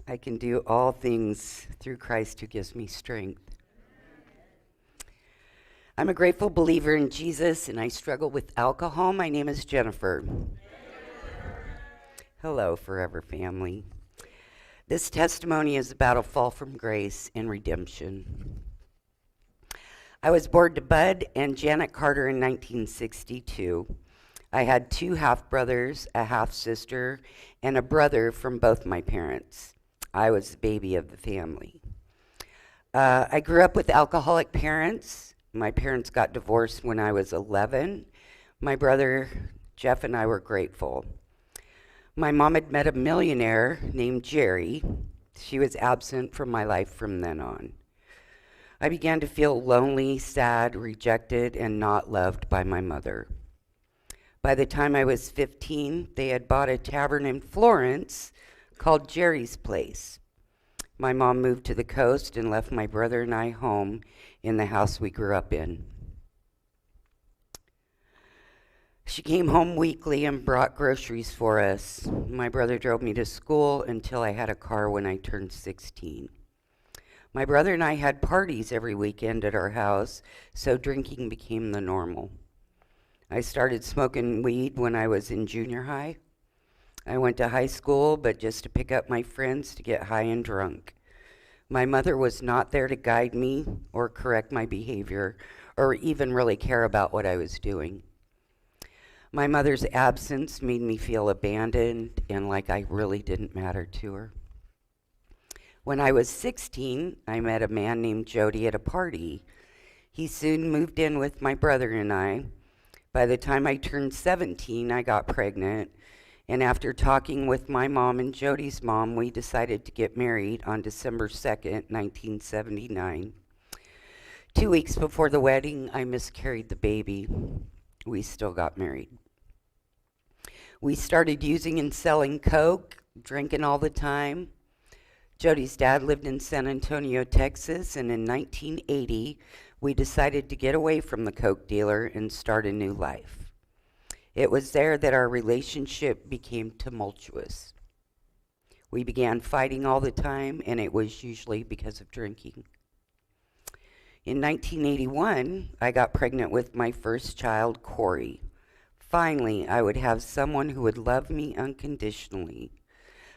I can do all things through Christ who gives me strength. I'm a grateful believer in Jesus, and I struggle with alcohol. My name is Jennifer. Hello, Forever Family. This testimony is about a fall from grace and redemption. I was born to Bud and Janet Carter in 1962. I had two half-brothers, a half-sister, and a brother from both my parents. I was the baby of the family. I grew up with alcoholic parents. My parents got divorced when I was 11. My brother, Jeff, and I were grateful. My mom had met a millionaire named Jerry. She was absent from my life from then on. I began to feel lonely, sad, rejected, and not loved by my mother. By the time I was 15, they had bought a tavern in Florence called Jerry's Place. My mom moved to the coast and left my brother and I home in the house we grew up in. She came home weekly and brought groceries for us. My brother drove me to school until I had a car when I turned 16. My brother and I had parties every weekend at our house, so drinking became the normal. I started smoking weed when I was in junior high. I went to high school, but just to pick up my friends to get high and drunk. My mother was not there to guide me or correct my behavior or even really care about what I was doing. My mother's absence made me feel abandoned and like I really didn't matter to her. When I was 16, I met a man named Jody at a party. He soon moved in with my brother and I. By the time I turned 17, I got pregnant, and after talking with my mom and Jody's mom, we decided to get married on December 2nd, 1979. 2 weeks before the wedding, I miscarried the baby. We still got married. We started using and selling coke, drinking all the time. Jody's dad lived in San Antonio, Texas, and in 1980, we decided to get away from the coke dealer and start a new life. It was there that our relationship became tumultuous. We began fighting all the time, and it was usually because of drinking. In 1981, I got pregnant with my first child, Corey. Finally, I would have someone who would love me unconditionally.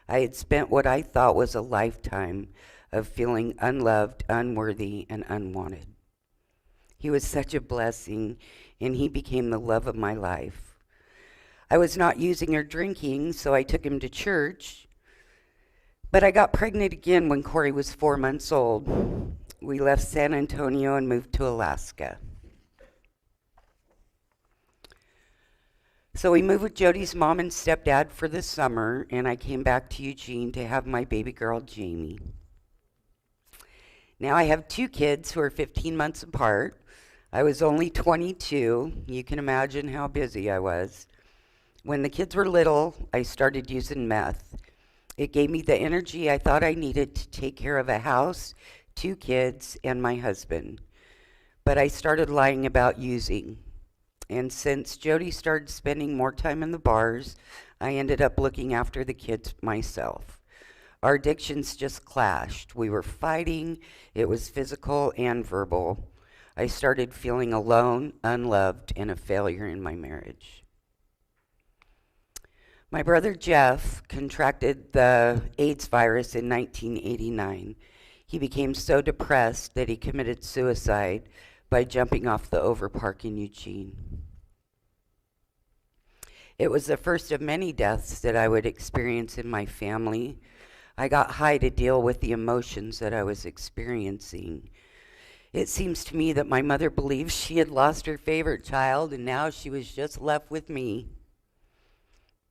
I had spent what I thought was a lifetime of feeling unloved, unworthy, and unwanted. He was such a blessing, and he became the love of my life. I was not using or drinking, so I took him to church, but I got pregnant again when Corey was 4 months old. We left San Antonio and moved to Alaska. So we moved with Jody's mom and stepdad for the summer, and I came back to Eugene to have my baby girl, Jamie. Now I have two kids who are 15 months apart. I was only 22. You can imagine how busy I was. When the kids were little, I started using meth. It gave me the energy I thought I needed to take care of a house, two kids, and my husband. But I started lying about using. And since Jody started spending more time in the bars, I ended up looking after the kids myself. Our addictions just clashed. We were fighting. It was physical and verbal. I started feeling alone, unloved, and a failure in my marriage. My brother Jeff contracted the AIDS virus in 1989. He became so depressed that he committed suicide by jumping off the Overpark in Eugene. It was the first of many deaths that I would experience in my family. I got high to deal with the emotions that I was experiencing. It seems to me that my mother believed she had lost her favorite child, and now she was just left with me.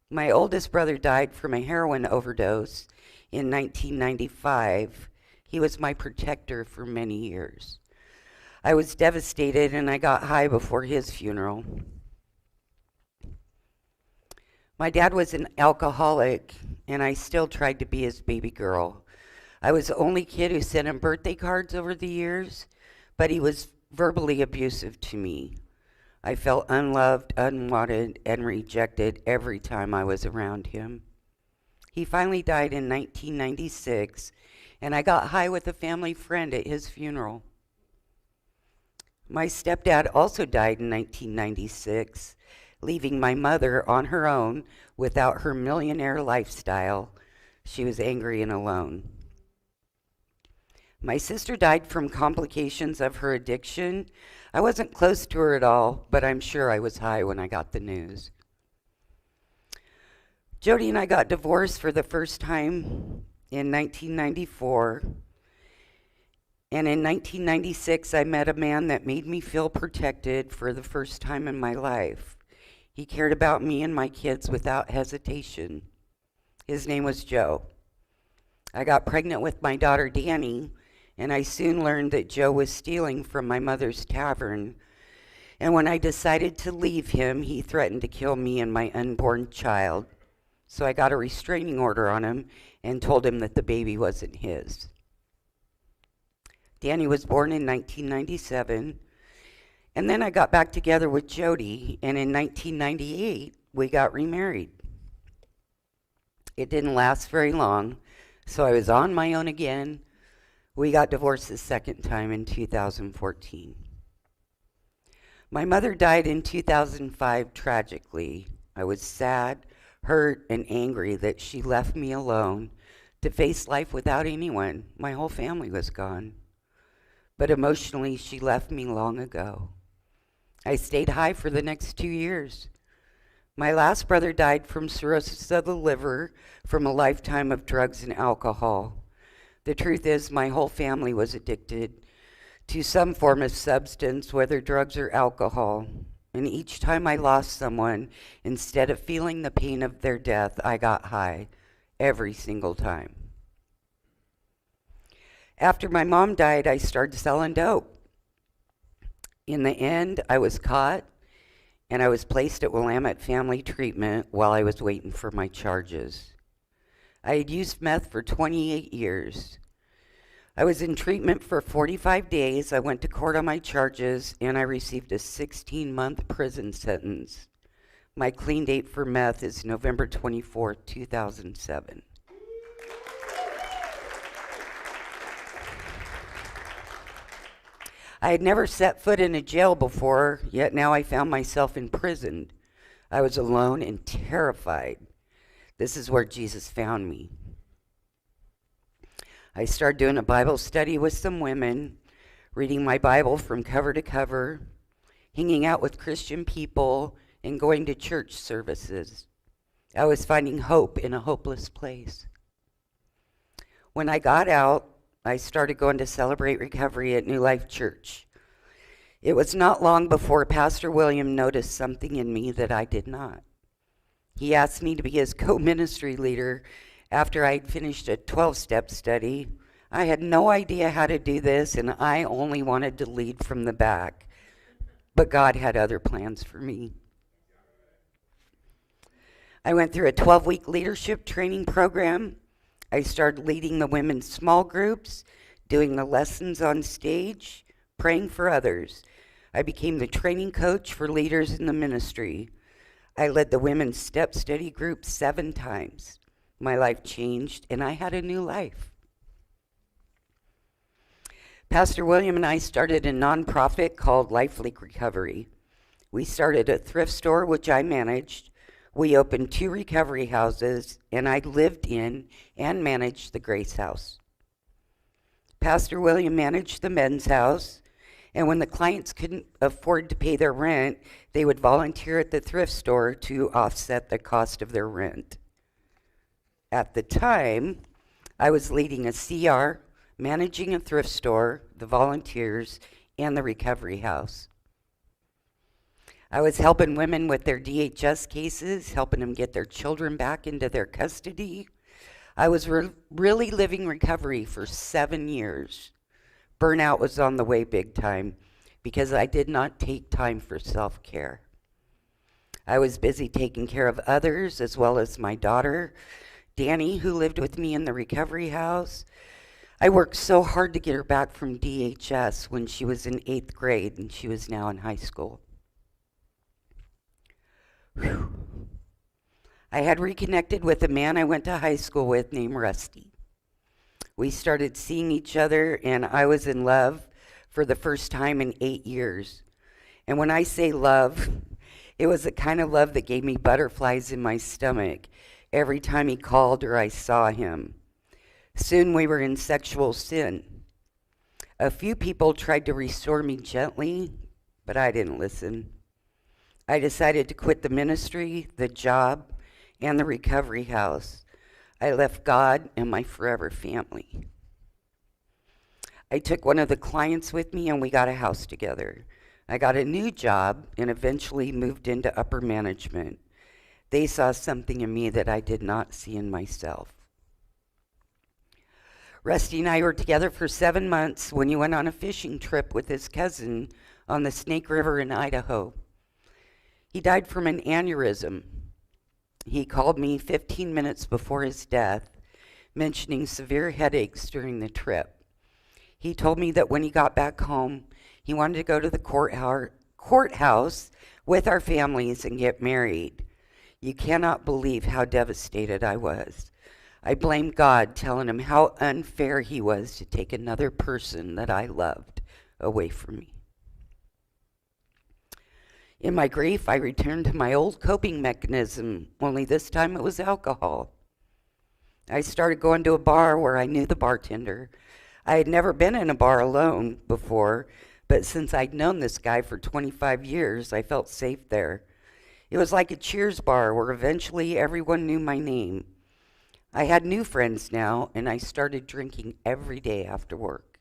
My oldest brother died from a heroin overdose in 1995. He was my protector for many years. I was devastated, and I got high before his funeral. My dad was an alcoholic, and I still tried to be his baby girl. I was the only kid who sent him birthday cards over the years, but he was verbally abusive to me. I felt unloved, unwanted, and rejected every time I was around him. He finally died in 1996, and I got high with a family friend at his funeral. My stepdad also died in 1996, leaving my mother on her own without her millionaire lifestyle. She was angry and alone. My sister died from complications of her addiction. I wasn't close to her at all, but I'm sure I was high when I got the news. Jody and I got divorced for the first time in 1994. And in 1996, I met a man that made me feel protected for the first time in my life. He cared about me and my kids without hesitation. His name was Joe. I got pregnant with my daughter, Danny, and I soon learned that Joe was stealing from my mother's tavern. And when I decided to leave him, he threatened to kill me and my unborn child. So I got a restraining order on him and told him that the baby wasn't his. Danny was born in 1997, and then I got back together with Jody, and in 1998, we got remarried. It didn't last very long, so I was on my own again. We got divorced the second time in 2014. My mother died in 2005 tragically. I was sad, hurt, and angry that she left me alone to face life without anyone. My whole family was gone. But emotionally, she left me long ago. I stayed high for the next 2 years. My last brother died from cirrhosis of the liver from a lifetime of drugs and alcohol. The truth is, my whole family was addicted to some form of substance, whether drugs or alcohol. And each time I lost someone, instead of feeling the pain of their death, I got high every single time. After my mom died, I started selling dope. In the end, I was caught, and I was placed at Willamette Family Treatment while I was waiting for my charges. I had used meth for 28 years. I was in treatment for 45 days. I went to court on my charges, and I received a 16-month prison sentence. My clean date for meth is November 24, 2007. I had never set foot in a jail before, yet now I found myself imprisoned. I was alone and terrified. This is where Jesus found me. I started doing a Bible study with some women, reading my Bible from cover to cover, hanging out with Christian people, and going to church services. I was finding hope in a hopeless place. When I got out, I started going to Celebrate Recovery at New Life Church. It was not long before Pastor William noticed something in me that I did not. He asked me to be his co-ministry leader after I'd finished a 12-step study. I had no idea how to do this, and I only wanted to lead from the back. But God had other plans for me. I went through a 12-week leadership training program. I started leading the women's small groups, doing the lessons on stage, praying for others. I became the training coach for leaders in the ministry. I led the women's step study group 7 times. My life changed, and I had a new life. Pastor William and I started a nonprofit called Life Leak Recovery. We started a thrift store, which I managed. We opened 2 recovery houses, and I lived in and managed the Grace House. Pastor William managed the men's house, and when the clients couldn't afford to pay their rent, they would volunteer at the thrift store to offset the cost of their rent. At the time, I was leading a CR, managing a thrift store, the volunteers, and the recovery house. I was helping women with their DHS cases, helping them get their children back into their custody. I was really living recovery for 7 years. Burnout was on the way big time because I did not take time for self-care. I was busy taking care of others as well as my daughter, Danny, who lived with me in the recovery house. I worked so hard to get her back from DHS when she was in 8th grade and she was now in high school. Whew. I had reconnected with a man I went to high school with named Rusty. We started seeing each other, and I was in love for the first time in 8 years. And when I say love, it was the kind of love that gave me butterflies in my stomach every time he called or I saw him. Soon we were in sexual sin. A few people tried to restore me gently, but I didn't listen. I decided to quit the ministry, the job, and the recovery house. I left God and my forever family. I took one of the clients with me and we got a house together. I got a new job and eventually moved into upper management. They saw something in me that I did not see in myself. Rusty and I were together for 7 months when he went on a fishing trip with his cousin on the Snake River in Idaho. He died from an aneurysm. He called me 15 minutes before his death, mentioning severe headaches during the trip. He told me that when he got back home, he wanted to go to the courthouse with our families and get married. You cannot believe how devastated I was. I blamed God, telling him how unfair he was to take another person that I loved away from me. In my grief, I returned to my old coping mechanism, only this time it was alcohol. I started going to a bar where I knew the bartender. I had never been in a bar alone before, but since I'd known this guy for 25 years, I felt safe there. It was like a Cheers bar where eventually everyone knew my name. I had new friends now, and I started drinking every day after work.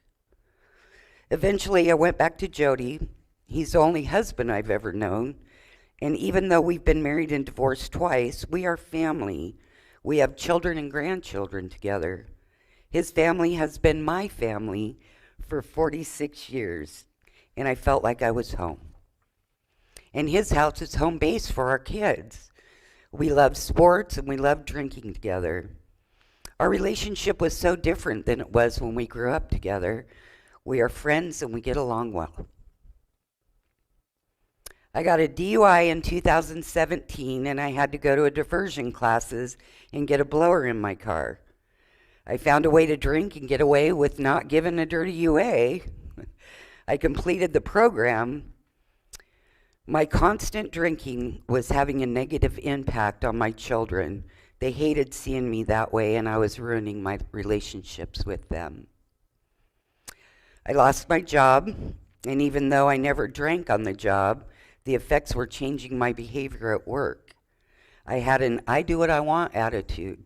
Eventually, I went back to Jody. He's the only husband I've ever known, and even though we've been married and divorced twice, we are family. We have children and grandchildren together. His family has been my family for 46 years, and I felt like I was home. And his house is home base for our kids. We love sports and we love drinking together. Our relationship was so different than it was when we grew up together. We are friends and we get along well. I got a DUI in 2017 and I had to go to a diversion classes and get a blower in my car. I found a way to drink and get away with not giving a dirty UA. I completed the program. My constant drinking was having a negative impact on my children. They hated seeing me that way, and I was ruining my relationships with them. I lost my job, and even though I never drank on the job, the effects were changing my behavior at work. I had an I do what I want attitude.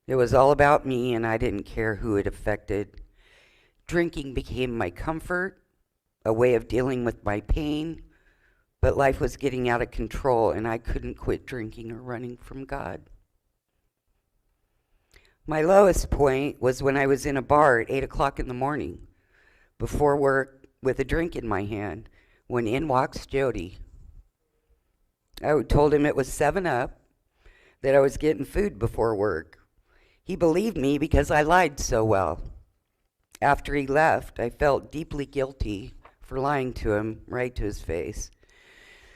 It was all about me, and I didn't care who it affected. Drinking became my comfort, a way of dealing with my pain, but life was getting out of control, and I couldn't quit drinking or running from God. My lowest point was when I was in a bar at 8 o'clock in the morning, before work, with a drink in my hand, when in walks Jody. I told him it was 7-Up, that I was getting food before work. He believed me because I lied so well. After he left, I felt deeply guilty for lying to him right to his face.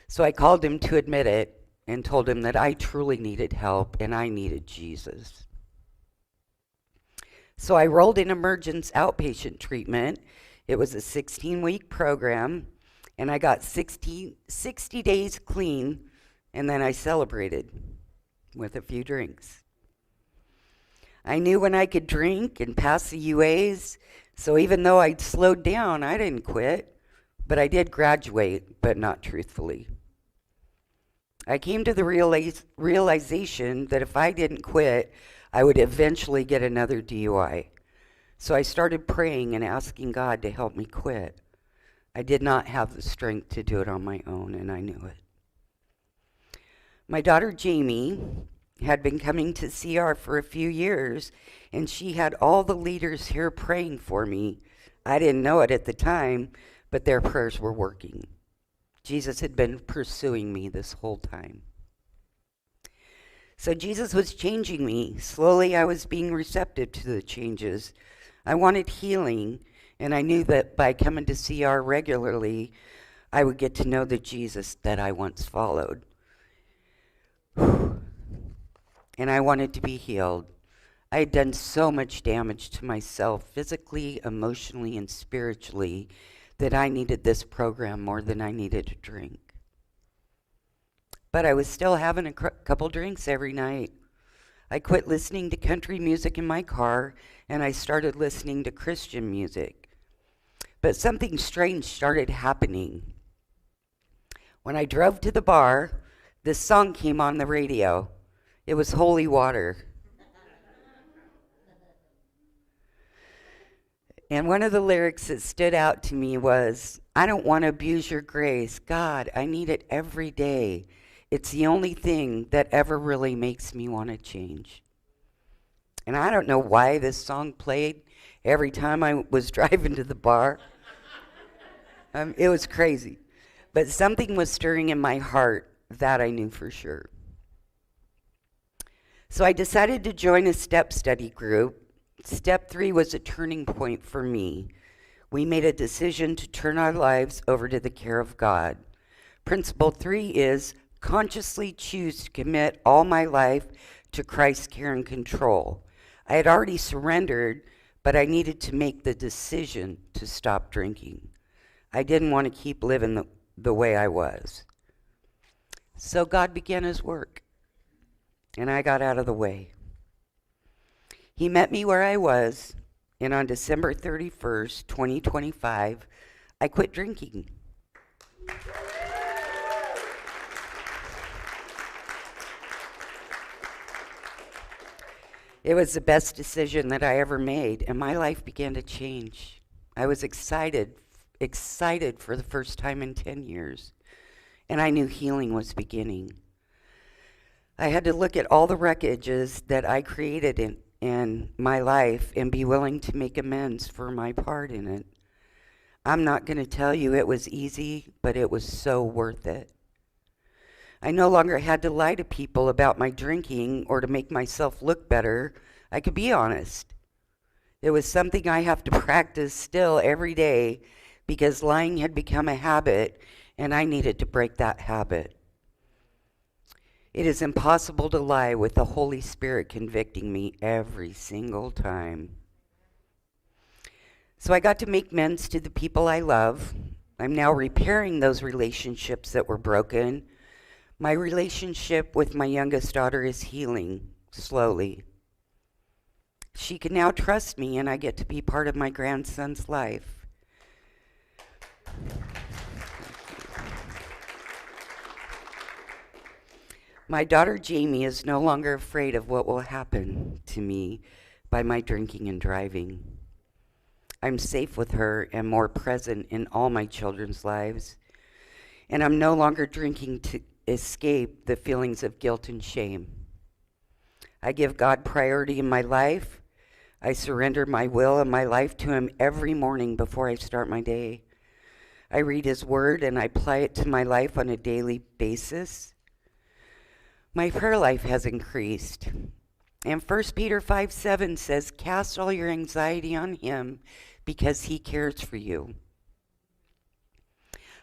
So I called him to admit it and told him that I truly needed help and I needed Jesus. So I rolled in emergence outpatient treatment. It was a 16-week program, and I got 60 days clean, and then I celebrated with a few drinks. I knew when I could drink and pass the UAs, so even though I'd slowed down, I didn't quit, but I did graduate, but not truthfully. I came to the realization that if I didn't quit, I would eventually get another DUI. So I started praying and asking God to help me quit. I did not have the strength to do it on my own, and I knew it. My daughter Jamie had been coming to CR for a few years, and she had all the leaders here praying for me. I didn't know it at the time, but their prayers were working. Jesus had been pursuing me this whole time. So Jesus was changing me. Slowly I was being receptive to the changes. I wanted healing, and I knew that by coming to CR regularly, I would get to know the Jesus that I once followed. and I wanted to be healed. I had done so much damage to myself, physically, emotionally, and spiritually, that I needed this program more than I needed a drink. But I was still having a couple drinks every night. I quit listening to country music in my car, and I started listening to Christian music. But something strange started happening. When I drove to the bar, this song came on the radio. It was Holy Water. And one of the lyrics that stood out to me was, I don't want to abuse your grace. God, I need it every day. It's the only thing that ever really makes me want to change. And I don't know why this song played every time I was driving to the bar. It was crazy. But something was stirring in my heart, that I knew for sure. So I decided to join a step study group. Step 3 was a turning point for me. We made a decision to turn our lives over to the care of God. Principle 3 is consciously choose to commit all my life to Christ's care and control. I had already surrendered, but I needed to make the decision to stop drinking. I didn't want to keep living the way I was. So God began his work, and I got out of the way. He met me where I was, and on December 31st, 2025, I quit drinking. It was the best decision that I ever made, and my life began to change. I was excited for the first time in 10 years, and I knew healing was beginning. I had to look at all the wreckages that I created in my life and be willing to make amends for my part in it. I'm not going to tell you it was easy, but it was so worth it. I no longer had to lie to people about my drinking or to make myself look better. I could be honest. It was something I have to practice still every day because lying had become a habit and I needed to break that habit. It is impossible to lie with the Holy Spirit convicting me every single time. So I got to make amends to the people I love. I'm now repairing those relationships that were broken. My relationship with my youngest daughter is healing slowly. She can now trust me, and I get to be part of my grandson's life. My daughter Jamie is no longer afraid of what will happen to me by my drinking and driving. I'm safe with her and more present in all my children's lives. And I'm no longer drinking to escape the feelings of guilt and shame. I give God priority in my life. I surrender my will and my life to him every morning before I start my day. I read his word and I apply it to my life on a daily basis. My prayer life has increased. And 1 Peter 5:7 says, cast all your anxiety on him because he cares for you.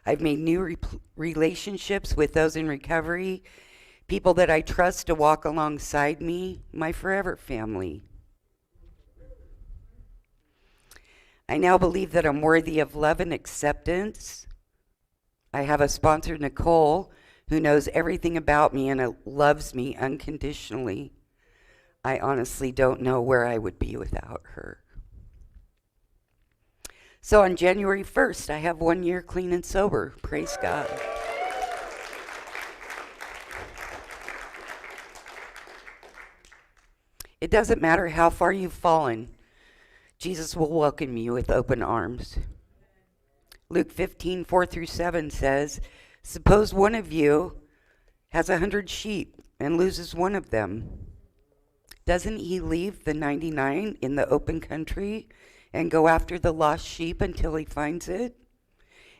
I've made new relationships with those in recovery, people that I trust to walk alongside me, my forever family. I now believe that I'm worthy of love and acceptance. I have a sponsor, Nicole, who knows everything about me and loves me unconditionally. I honestly don't know where I would be without her. So on January 1st, I have 1 year clean and sober. Praise God. It doesn't matter how far you've fallen. Jesus will welcome you with open arms. Luke 15:4-7 says, suppose one of you has 100 sheep and loses one of them. Doesn't he leave the 99 in the open country and go after the lost sheep until he finds it?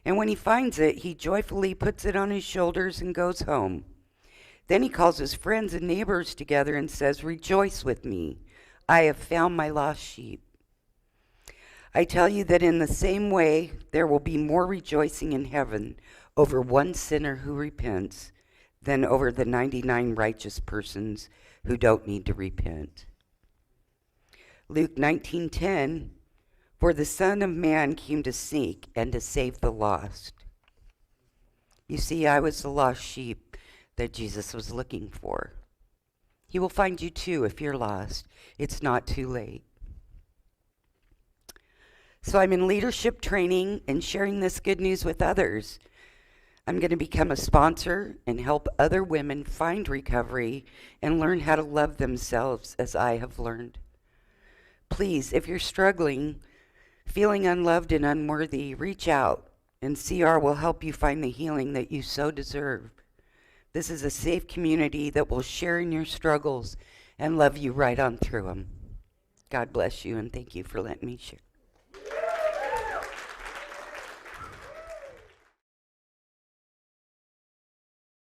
And when he finds it, he joyfully puts it on his shoulders and goes home. Then he calls his friends and neighbors together and says, rejoice with me. I have found my lost sheep. I tell you that in the same way, there will be more rejoicing in heaven over one sinner who repents than over the 99 righteous persons who don't need to repent. Luke 19:10, for the Son of Man came to seek and to save the lost. You see, I was the lost sheep that Jesus was looking for. He will find you too if you're lost. It's not too late. So I'm in leadership training and sharing this good news with others. I'm going to become a sponsor and help other women find recovery and learn how to love themselves as I have learned. Please, if you're struggling, feeling unloved and unworthy, reach out, and CR will help you find the healing that you so deserve. This is a safe community that will share in your struggles and love you right on through them. God bless you, and thank you for letting me share.